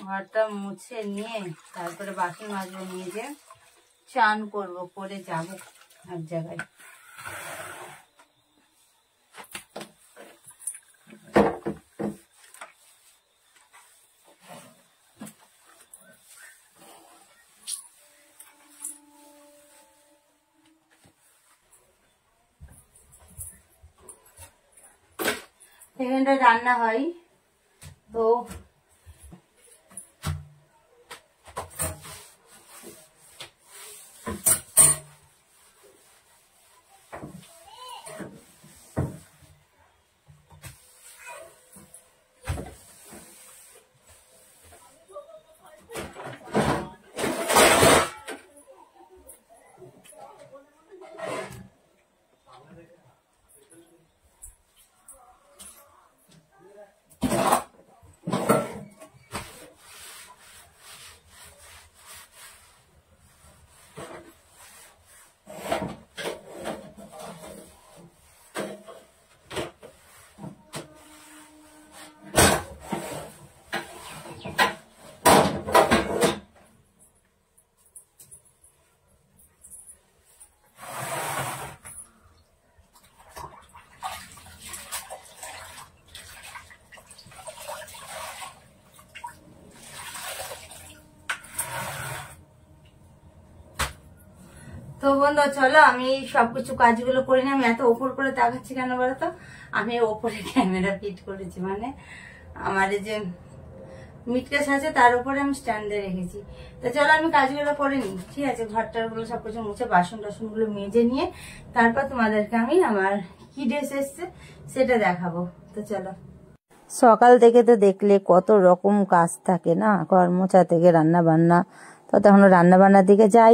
ঘরটা মুছে নিয়ে তারপরে বাসন মাজবো, নিয়ে যে চান করবো, করে যাবো এক জায়গায়। এখানটা রান্না হয় তো তো বন্ধু চলো আমি সবকিছু কাজগুলো করি না। আমি এত ওপর করে তাকাচ্ছি কেন বলতো, আমি ওপরে ক্যামেরা ফিট করেছি, মানে আমার এই যে মিটকেস আছে তার উপরে আমি স্ট্যান্ডে রেখেছি। তো চলো আমি কাজগুলো করে নিই, ঠিক আছে? ঘরটার গুলো সবকিছু মুছে বাসন টাসন গুলো মেজে নিয়ে তারপর তোমাদেরকে আমি আমার কি ড্রেস এসছে সেটা দেখাবো। তো চলো। সকাল থেকে তো দেখলে কত রকম কাজ থাকে না, ঘর মোছা থেকে রান্না বান্না, তো তখন রান্না বান্নার দিকে যাই।